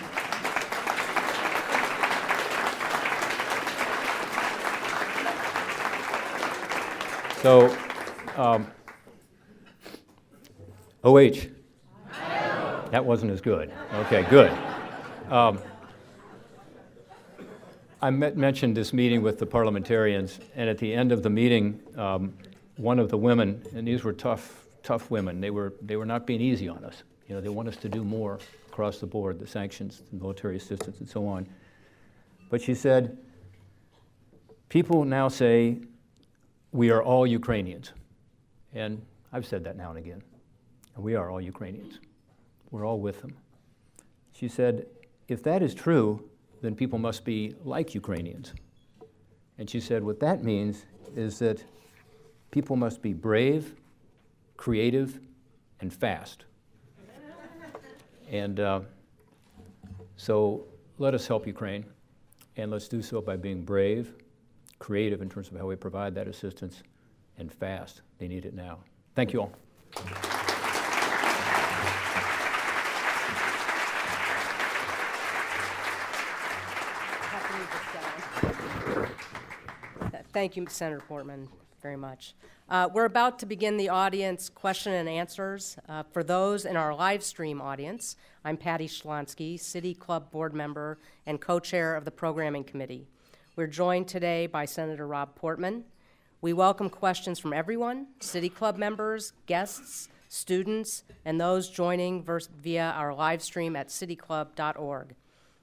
So, OH. That wasn't as good. Okay, good. I mentioned this meeting with the parliamentarians, and at the end of the meeting, one of the women, and these were tough women, they were not being easy on us. They want us to do more across the board, the sanctions, the military assistance, and so on. But she said, people now say, we are all Ukrainians. And I've said that now and again. And we are all Ukrainians. We're all with them. She said, if that is true, then people must be like Ukrainians. And she said, what that means is that people must be brave, creative, and fast. And so let us help Ukraine, and let's do so by being brave, creative in terms of how we provide that assistance, and fast. They need it now. Thank you all. Thank you, Senator Portman, very much. We're about to begin the audience question and answers. For those in our live stream audience, I'm Patty Shlonsky, City Club board member and co-chair of the Programming Committee. We're joined today by Senator Rob Portman. We welcome questions from everyone, City Club members, guests, students, and those joining via our live stream at cityclub.org.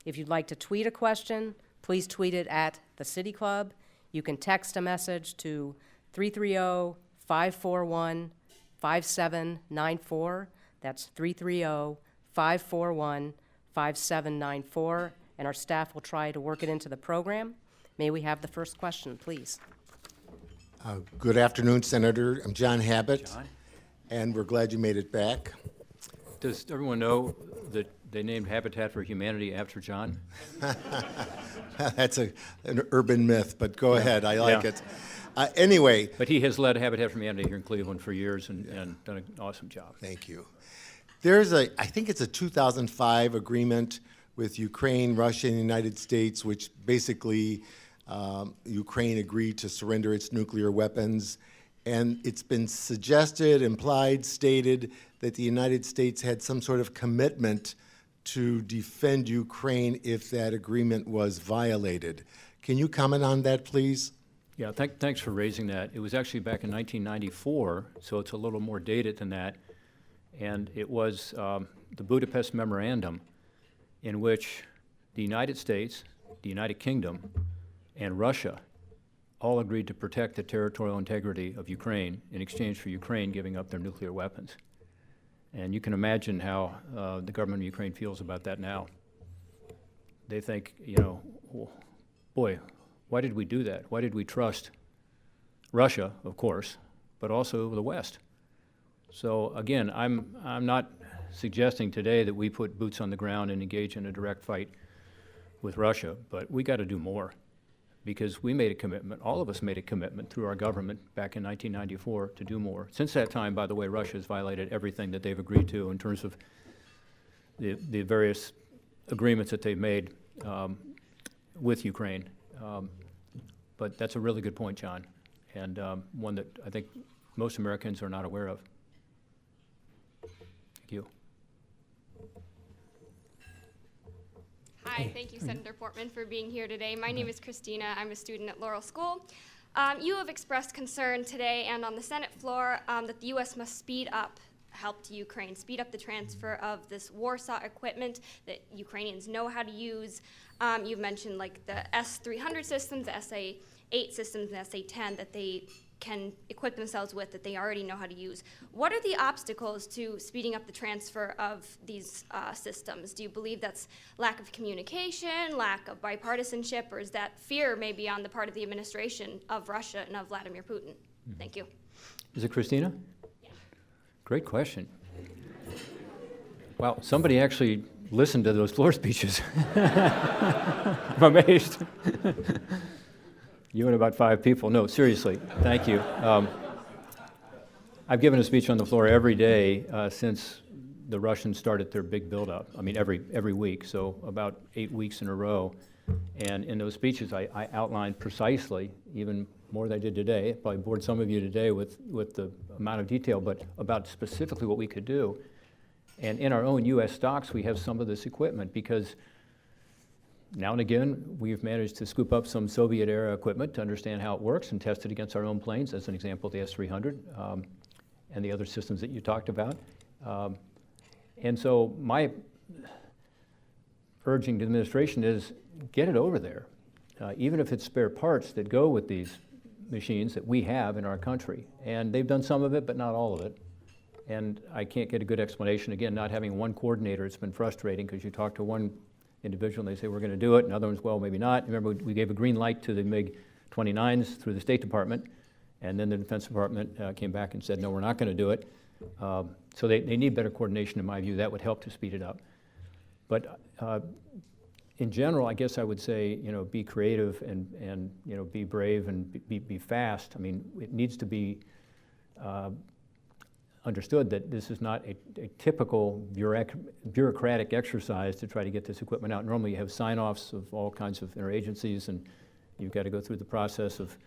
If you'd like to tweet a question, please tweet it at the City Club. You can text a message to 330-541-5794. That's 330-541-5794, and our staff will try to work it into the program. May we have the first question, please? Good afternoon, Senator. I'm John Habit, John? and we're glad you made it back. Does everyone know that they named Habitat for Humanity after John? That's an urban myth, but go ahead. I like it. Anyway. But he has led Habitat for Humanity here in Cleveland for years and done an awesome job. Thank you. I think it's a 2005 agreement with Ukraine, Russia, and the United States, which basically Ukraine agreed to surrender its nuclear weapons. And it's been suggested, implied, stated that the United States had some sort of commitment to defend Ukraine if that agreement was violated. Can you comment on that, please? Yeah, thanks for raising that. It was actually back in 1994, so it's a little more dated than that. And it was the Budapest Memorandum, in which the United States, the United Kingdom, and Russia all agreed to protect the territorial integrity of Ukraine in exchange for Ukraine giving up their nuclear weapons. And you can imagine how the government of Ukraine feels about that now. They think, boy, why did we do that? Why did we trust Russia, of course, but also the West? So again, I'm not suggesting today that we put boots on the ground and engage in a direct fight with Russia, but we got to do more, because we made a commitment, all of us made a commitment through our government back in 1994 to do more. Since that time, by the way, Russia has violated everything that they've agreed to in terms of the various agreements that they've made with Ukraine. But that's a really good point, John, and one that I think most Americans are not aware of. Thank you. Hi, thank you, Senator Portman, for being here today. My name is Christina. I'm a student at Laurel School. You have expressed concern today and on the Senate floor that the U.S. must speed up help to Ukraine, speed up the transfer of this Warsaw equipment that Ukrainians know how to use. You've mentioned like the S-300 systems, the SA-8 systems, and SA-10 that they can equip themselves with, that they already know how to use. What are the obstacles to speeding up the transfer of these systems? Do you believe that's lack of communication, lack of bipartisanship, or is that fear maybe on the part of the administration of Russia and of Vladimir Putin? Thank you. Is it Christina? Yeah. Great question. Wow, somebody actually listened to those floor speeches. I'm amazed. You and about 5 people. No, seriously, thank you. I've given a speech on the floor every day since the Russians started their big buildup. I mean, every week, so about 8 weeks in a row. And in those speeches, I outlined precisely, even more than I did today, probably bored some of you today with the amount of detail, but about specifically what we could do. And in our own U.S. stocks, we have some of this equipment, because now and again, we've managed to scoop up some Soviet-era equipment to understand how it works and test it against our own planes, as an example, the S-300 and the other systems that you talked about. And so my urging to the administration is get it over there, even if it's spare parts that go with these machines that we have in our country. And they've done some of it, but not all of it. And I can't get a good explanation. Again, not having one coordinator, it's been frustrating, because you talk to one individual and they say, we're going to do it, and other ones, well, maybe not. Remember, we gave a green light to the MiG-29s through the State Department, and then the Defense Department came back and said, no, we're not going to do it. So they need better coordination, in my view. That would help to speed it up. But in general, I guess I would say, be creative and be brave and be fast. I mean, it needs to be understood that this is not a typical bureaucratic exercise to try to get this equipment out. Normally you have sign-offs of all kinds of interagencies, and you've got to go through the process of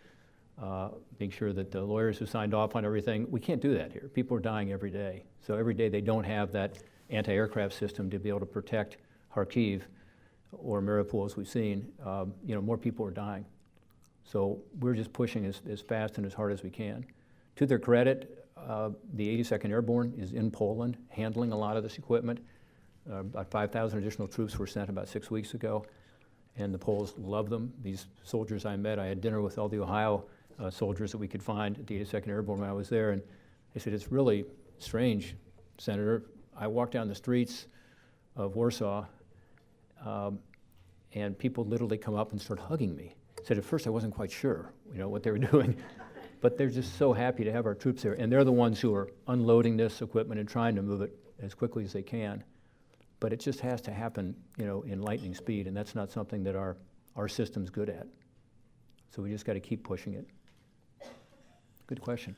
being sure that the lawyers who signed off on everything. We can't do that here. People are dying every day. So every day they don't have that anti-aircraft system to be able to protect Kharkiv or Mariupol, as we've seen. More people are dying. So we're just pushing as fast and as hard as we can. To their credit, the 82nd Airborne is in Poland handling a lot of this equipment. About 5,000 additional troops were sent about 6 weeks ago, and the Poles love them. These soldiers I met, I had dinner with all the Ohio soldiers that we could find at the 82nd Airborne when I was there, and they said, it's really strange, Senator. I walked down the streets of Warsaw, and people literally come up and start hugging me. Said at first I wasn't quite sure, what they were doing. But they're just so happy to have our troops there. And they're the ones who are unloading this equipment and trying to move it as quickly as they can. But it just has to happen, in lightning speed, and that's not something that our system's good at. So we just got to keep pushing it. Good question.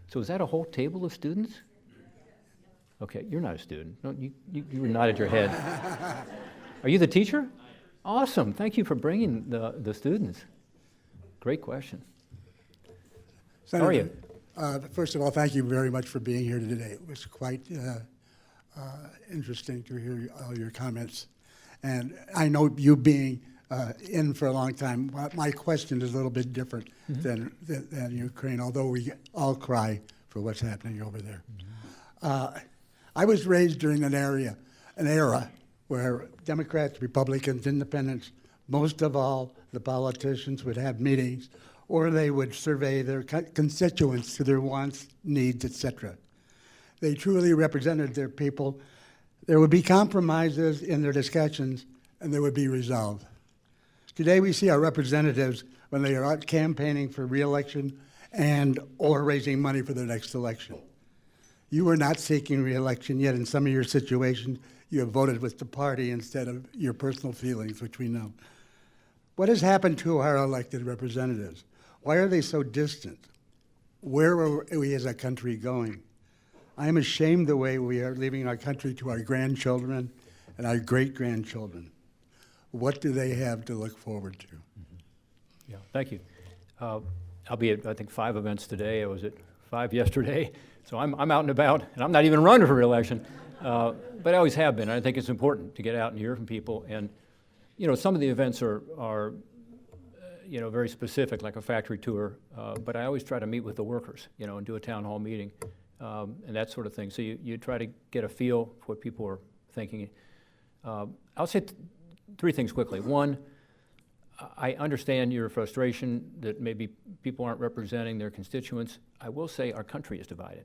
So is that a whole table of students? Okay, you're not a student. No, you nodded your head. Are you the teacher? Awesome. Thank you for bringing the students. Great question. Senator, How are you? First of all, thank you very much for being here today. It was quite interesting to hear all your comments. And I know you being in for a long time, my question is a little bit different than Ukraine, although we all cry for what's happening over there. I was raised during an era where Democrats, Republicans, Independents, most of all the politicians would have meetings, or they would survey their constituents to their wants, needs, etc. They truly represented their people. There would be compromises in their discussions, and they would be resolved. Today we see our representatives when they are out campaigning for re-election and or raising money for the next election. You are not seeking re-election, yet in some of your situations, you have voted with the party instead of your personal feelings, which we know. What has happened to our elected representatives? Why are they so distant? Where are we as a country going? I am ashamed the way we are leaving our country to our grandchildren and our great-grandchildren. What do they have to look forward to? Yeah, thank you. I'll be at, I think, 5 events today. I was at 5 yesterday. So I'm out and about, and I'm not even running for re-election, but I always have been. I think it's important to get out and hear from people. And, you know, some of the events are you know, very specific, like a factory tour, but I always try to meet with the workers, you know, and do a town hall meeting and that sort of thing. So you try to get a feel for what people are thinking. I'll say 3 things quickly. One, I understand your frustration that maybe people aren't representing their constituents. I will say our country is divided.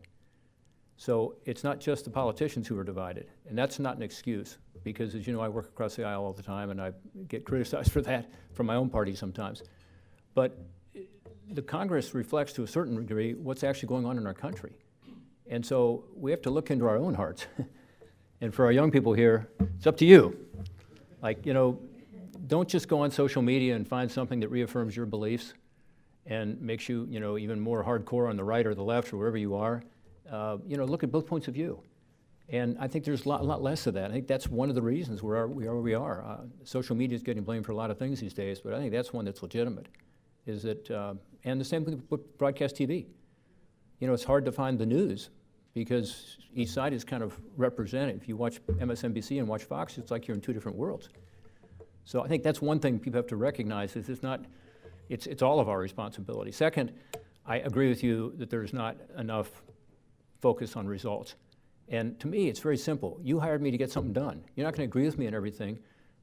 So it's not just the politicians who are divided, and that's not an excuse, because as you know, I work across the aisle all the time, and I get criticized for that from my own party sometimes. But the Congress reflects to a certain degree what's actually going on in our country. And so we have to look into our own hearts. And for our young people here, it's up to you. Like, you know, don't just go on social media and find something that reaffirms your beliefs and makes you, you know, even more hardcore on the right or the left or wherever you are. You know, look at both points of view. And I think there's a lot less of that. I think that's one of the reasons we are where we are. Social media is getting blamed for a lot of things these days, but I think that's one that's legitimate. Is that, and the same thing with broadcast TV. You know, it's hard to find the news because each side is kind of represented. If you watch MSNBC and watch Fox, it's like you're in 2 different worlds. So I think that's one thing people have to recognize is it's all of our responsibility. Second, I agree with you that there's not enough focus on results. And to me, it's very simple. You hired me to get something done. You're not going to agree with me on everything,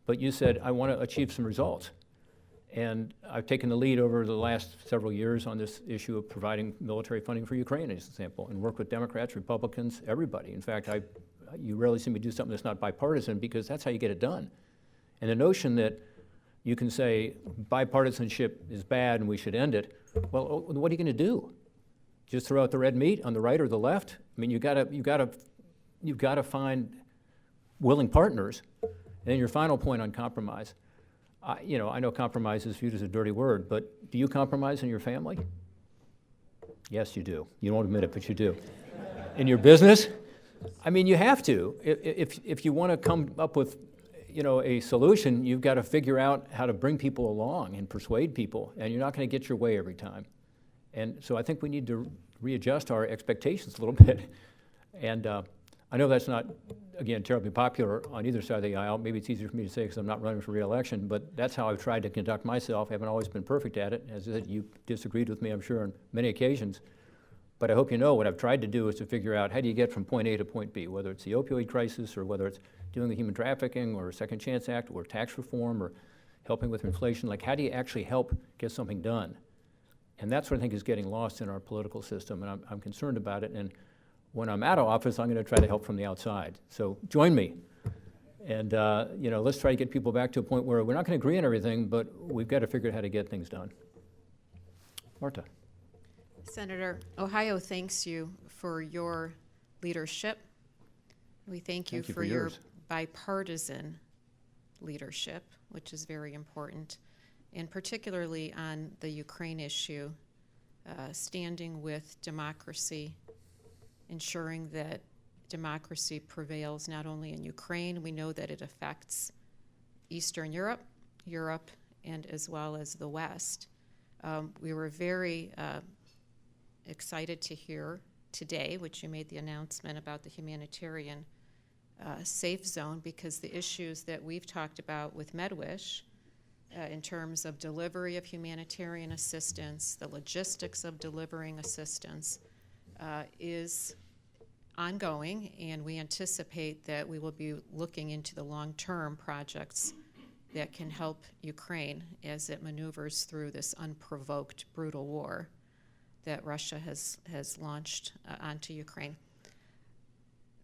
but you said, I want to achieve some results. And I've taken the lead over the last several years on this issue of providing military funding for Ukraine, as an example, and work with Democrats, Republicans, everybody. In fact, you rarely see me do something that's not bipartisan because that's how you get it done. And the notion that you can say bipartisanship is bad and we should end it, well, what are you going to do? Just throw out the red meat on the right or the left? I mean, you've got to find willing partners. And then your final point on compromise. You know, I know compromise is viewed as a dirty word, but do you compromise in your family? Yes, you do. You won't admit it, but you do. In your business? I mean, you have to. If you want to come up with, you know, a solution, you've got to figure out how to bring people along and persuade people, and you're not going to get your way every time. And so I think we need to readjust our expectations a little bit. And I know that's not, again, terribly popular on either side of the aisle. Maybe it's easier for me to say because I'm not running for re-election, but that's how I've tried to conduct myself. I haven't always been perfect at it. As I said, you disagreed with me, I'm sure, on many occasions. But I hope you know what I've tried to do is to figure out how do you get from point A to point B, whether it's the opioid crisis or whether it's dealing with human trafficking or Second Chance Act or tax reform or helping with inflation. Like, how do you actually help get something done? And that's what I think is getting lost in our political system, and I'm concerned about it. And when I'm out of office, I'm going to try to help from the outside. So join me. And you know, let's try to get people back to a point where we're not going to agree on everything, but we've got to figure out how to get things done. Marta. Senator, Ohio thanks you for your leadership. We thank you for your bipartisan leadership, which is very important, and particularly on the Ukraine issue, standing with democracy, ensuring that democracy prevails not only in Ukraine, we know that it affects Eastern Europe, and as well as the West. We were very excited to hear today, which you made the announcement about the humanitarian safe zone, because the issues that we've talked about with MedWish in terms of delivery of humanitarian assistance, the logistics of delivering assistance is ongoing, and we anticipate that we will be looking into the long-term projects that can help Ukraine as it maneuvers through this unprovoked, brutal war that Russia has launched onto Ukraine.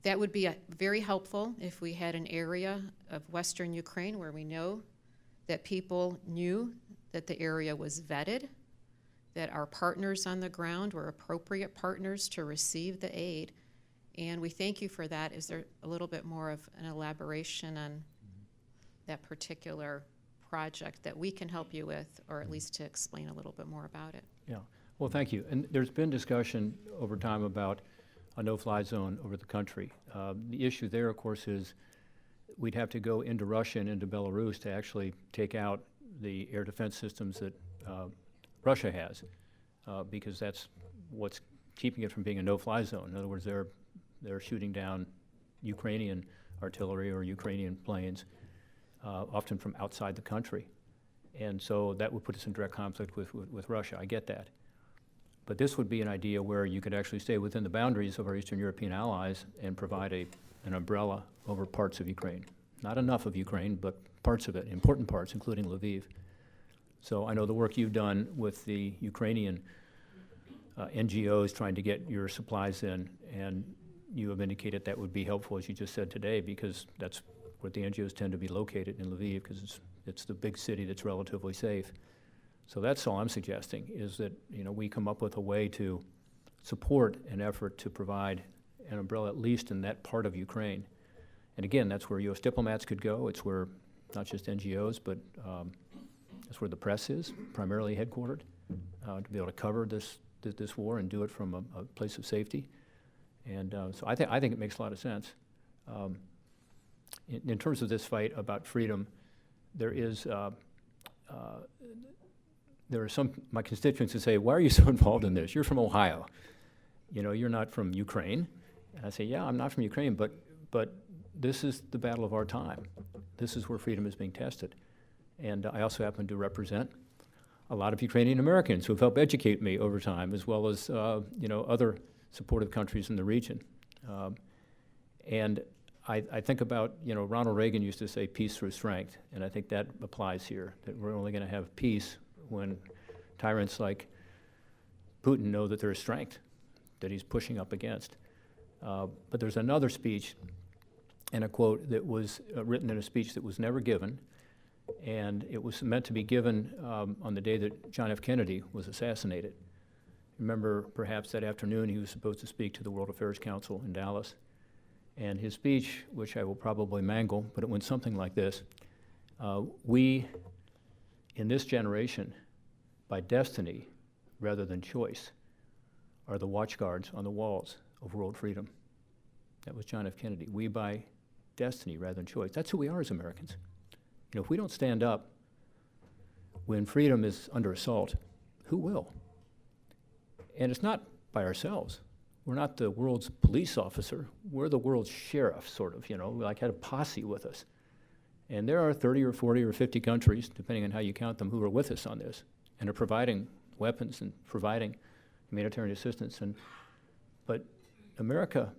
That would be very helpful if we had an area of Western Ukraine where we know that people knew that the area was vetted, that our partners on the ground were appropriate partners to receive the aid. And we thank you for that. Is there a little bit more of an elaboration on that particular project that we can help you with, or at least to explain a little bit more about it? Yeah, well, thank you. And there's been discussion over time about a no-fly zone over the country. The issue there, of course, is we'd have to go into Russia and into Belarus to actually take out the air defense systems that Russia has, because that's what's keeping it from being a no-fly zone. In other words, they're shooting down Ukrainian artillery or Ukrainian planes, often from outside the country. And so that would put us in direct conflict with Russia. I get that. But this would be an idea where you could actually stay within the boundaries of our Eastern European allies and provide an umbrella over parts of Ukraine. Not enough of Ukraine, but parts of it, important parts, including Lviv. So I know the work you've done with the Ukrainian NGOs trying to get your supplies in, and you have indicated that would be helpful, as you just said today, because that's where the NGOs tend to be located, in Lviv, because it's the big city that's relatively safe. So that's all I'm suggesting, is that we come up with a way to support an effort to provide an umbrella, at least in that part of Ukraine. And again, that's where U.S. diplomats could go. It's where not just NGOs, but that's where the press is, primarily headquartered, to be able to cover this war and do it from a place of safety. And so I think it makes a lot of sense. In terms of this fight about freedom, there are some my constituents who say, "Why are you so involved in this? You're from Ohio. You're not from Ukraine." And I say, "Yeah, I'm not from Ukraine, but this is the battle of our time. This is where freedom is being tested." And I also happen to represent a lot of Ukrainian Americans who have helped educate me over time, as well as other supportive countries in the region. And I think about, Ronald Reagan used to say peace through strength, and I think that applies here, that we're only going to have peace when tyrants like Putin know that there is strength that he's pushing up against. But there's another speech and a quote that was written in a speech that was never given, and it was meant to be given on the day that John F. Kennedy was assassinated. Remember, perhaps that afternoon he was supposed to speak to the World Affairs Council in Dallas, and his speech, which I will probably mangle, but it went something like this: we, in this generation, by destiny rather than choice, are the watchguards on the walls of world freedom. That was John F. Kennedy. We, by destiny rather than choice. That's who we are as Americans. If we don't stand up when freedom is under assault, who will? And it's not by ourselves. We're not the world's police officer. We're the world's sheriff, sort of, We had a posse with us. And there are 30 or 40 or 50 countries, depending on how you count them, who are with us on this and are providing weapons and providing humanitarian assistance. But America,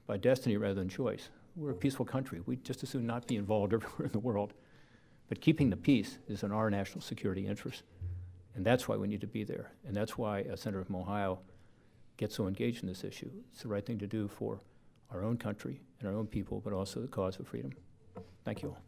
by destiny rather than choice, we're a peaceful country. We'd just as soon not be involved everywhere in the world. But keeping the peace is in our national security interest. And that's why we need to be there. And that's why a senator from Ohio gets so engaged in this issue. It's the right thing to do for our own country and our own people, but also the cause of freedom. Thank you all.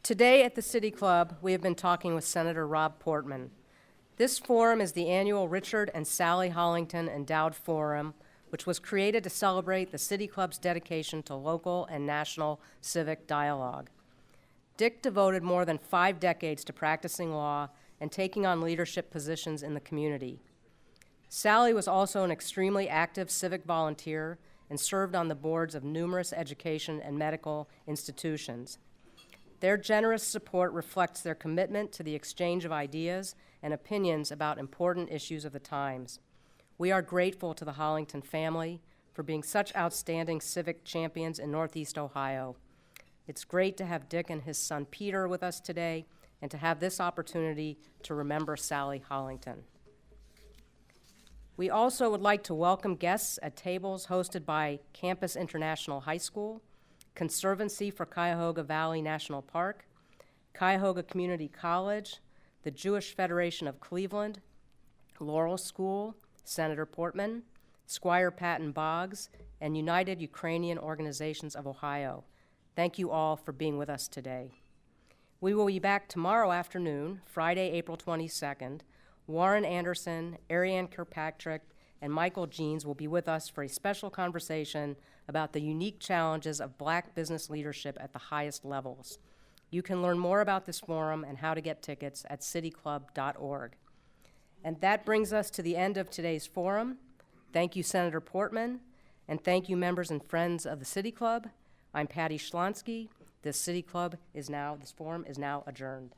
Today at the City Club, we have been talking with Senator Rob Portman. This forum is the annual Richard and Sally Hollington Endowed Forum, which was created to celebrate the City Club's dedication to local and national civic dialogue. Dick devoted more than 5 decades to practicing law and taking on leadership positions in the community. Sally was also an extremely active civic volunteer and served on the boards of numerous education and medical institutions. Their generous support reflects their commitment to the exchange of ideas and opinions about important issues of the times. We are grateful to the Hollington family for being such outstanding civic champions in Northeast Ohio. It's great to have Dick and his son Peter with us today and to have this opportunity to remember Sally Hollington. We also would like to welcome guests at tables hosted by Campus International High School, Conservancy for Cuyahoga Valley National Park, Cuyahoga Community College, the Jewish Federation of Cleveland, Laurel School, Senator Portman, Squire Patton Boggs, and United Ukrainian Organizations of Ohio. Thank you all for being with us today. We will be back tomorrow afternoon, Friday, April 22nd. Warren Anderson, Ariane Kirkpatrick, and Michael Jeans will be with us for a special conversation about the unique challenges of Black business leadership at the highest levels. You can learn more about this forum and how to get tickets at cityclub.org. And that brings us to the end of today's forum. Thank you, Senator Portman, and thank you, members and friends of the City Club. I'm Patty Schlonsky. This forum is now adjourned.